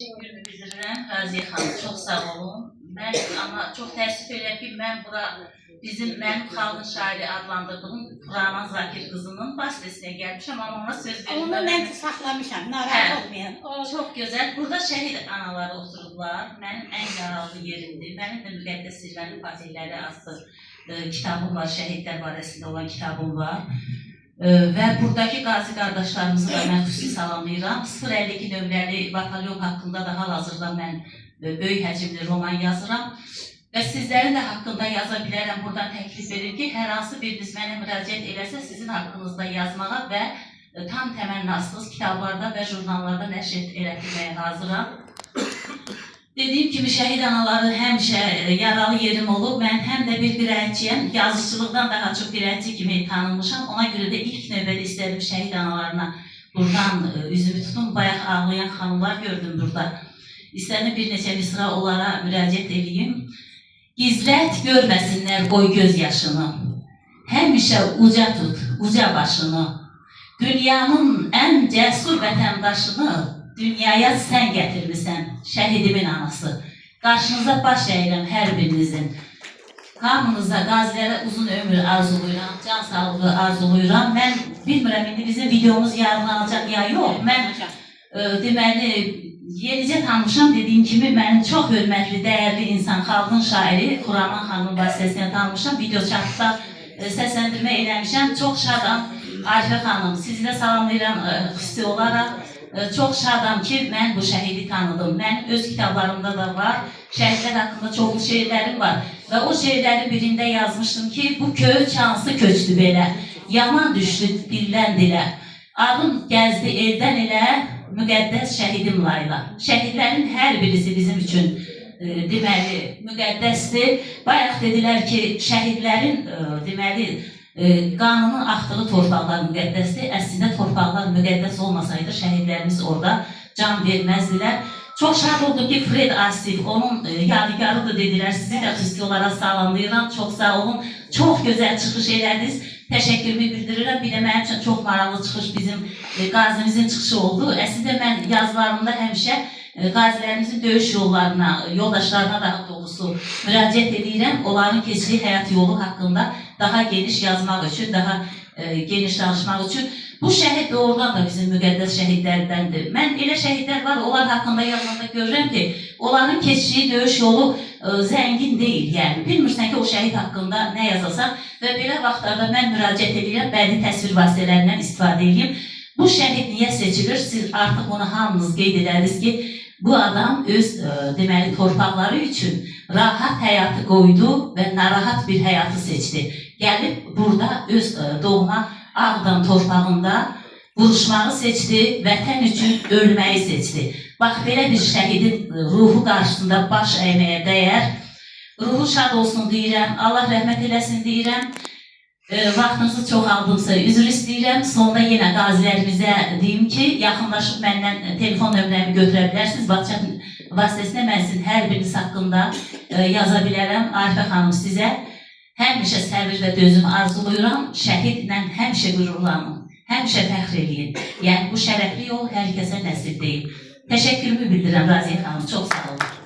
Teşekkür bildirirəm Raziyə xanım, çox sağ olun. Mən amma çox təəssüf edirəm ki, mən bura mənim xalqın şairi adlandırdığım Xuraman Zakir qızının vasitəsinə gəlmişəm, amma ona söz verirəm. Onu mən saxlamışam, narahat olmayan. Çox gözəl. Burada şəhid anaları oturublar. Mənim ən yaralı yerimdir. Mənim də Müqəddəs Sirvənin Fatihləri adlı kitabım var, şəhidlər barəsində olan kitabım var. Və buradakı qazi qardaşlarımızı da mən xüsusi salamlayıram. 052 nömrəli batalyon haqqında da hal-hazırda mən böyük həcmli roman yazıram. Və sizlərin də haqqında yaza bilərəm. Buradan təklif verir ki, hər hansı biriniz mənə müraciət eləsə, sizin haqqınızda yazmağa və tam təmənnasız kitablarda və jurnallarda nəşr etdirməyə hazıram. Dediyim kimi, şəhid anaları həmişə yaralı yerim olub. Mən həm də bir dirəkçiyəm, yazıçılıqdan daha çox dirəkçi kimi tanınmışam. Ona görə də ilk növbədə istədim şəhid analarına buradan üzümü tutum. Bayaq ağlayan xanımlar gördüm burada. İstədim bir neçə misra onlara müraciət edeyim. Gizlət görməsinlər qoy göz yaşını, həmişə uca tut, uca başını. Dünyanın ən cəsur vətəndaşını dünyaya sən gətirmisən, şəhidimin anası. Qarşınıza baş əyirəm hər birinizin. Hamınıza, qazilərə uzun ömür arzuluyuram, can sağlığı arzuluyuram. Mən bilmirəm, indi bizim videomuz yayınlanacaq ya yox. Mən deməli, yenicə tanışam, dediyim kimi, mənim çox hörmətli, dəyərli insan, xalqın şairi Xuraman xanımın vasitəsilə tanışam. Video çatda səsləndirmə eləmişəm. Çox şadam. Arifə xanım, sizi də salamlayıram xüsusi olaraq. Çox şadam ki, mən bu şəhidi tanıdım. Mənim öz kitablarımda da var. Şəhidlər haqqında çoxlu şeirlərim var. Və o şeirlərin birində yazmışdım ki, bu köç hansı köçdü belə, yaman düşdü dildən dilə. Adım gəzdi eldən elə, müqəddəs şəhidim layla. Şəhidlərin hər birisi bizim üçün deməli müqəddəsdir. Bayaq dedilər ki, şəhidlərin deməli qanının axdığı torpaqlar müqəddəsdir. Əslində torpaqlar müqəddəs olmasaydı şəhidlərimiz orada can verməzdilər. Çox şad oldum ki, Fred Asif, onun yadigarıdır dedilər. Sizi də xüsusi olaraq salamlayıram. Çox sağ olun. Çox gözəl çıxış elədiniz. Təşəkkürümü bildirirəm. Bir də mənim üçün çox maraqlı çıxış bizim qazimizin çıxışı oldu. Əslində mən yazılarımda həmişə qazilərimizin döyüş yollarına, yoldaşlarına daha doğrusu müraciət edirəm. Onların keçdiyi həyat yolu haqqında daha geniş yazmaq üçün, daha geniş danışmaq üçün. Bu şəhid doğrudan da bizim müqəddəs şəhidlərdəndir. Mən elə şəhidlər var, onlar haqqında yazmada görürəm ki, onların keçdiyi döyüş yolu zəngin deyil. Yəni, bilmirsən ki, o şəhid haqqında nə yazasan və belə vaxtlarda mən müraciət edirəm, bədii təsvir vasitələrindən istifadə edeyim. Bu şəhid niyə seçilir? Siz artıq onu hamınız qeyd edərdiniz ki, bu adam öz deməli torpaqları üçün rahat həyatı qoydu və narahat bir həyatı seçdi. Gəlib burada öz doğma Ağdam torpağında vuruşmağı seçdi, vətən üçün ölməyi seçdi. Bax, belə bir şəhidin ruhu qarşısında baş əyməyə dəyər. Ruhu şad olsun deyirəm, Allah rəhmət eləsin deyirəm. Vaxtınızı çox aldımsa üzr istəyirəm. Sonda yenə qazilərimizə deyim ki, yaxınlaşıb məndən telefon nömrəmi götürə bilərsiniz. WhatsApp vasitəsində mən sizin hər biriniz haqqında yaza bilərəm. Arifə xanım, sizə həmişə səbir və dözüm arzuluyuram. Şəhidlə həmişə qürurlanın, həmişə fəxr eləyin. Yəni, bu şərəfli yol hər kəsə nəsib deyil. Təşəkkürümü bildirirəm Raziyə xanım, çox sağ olun.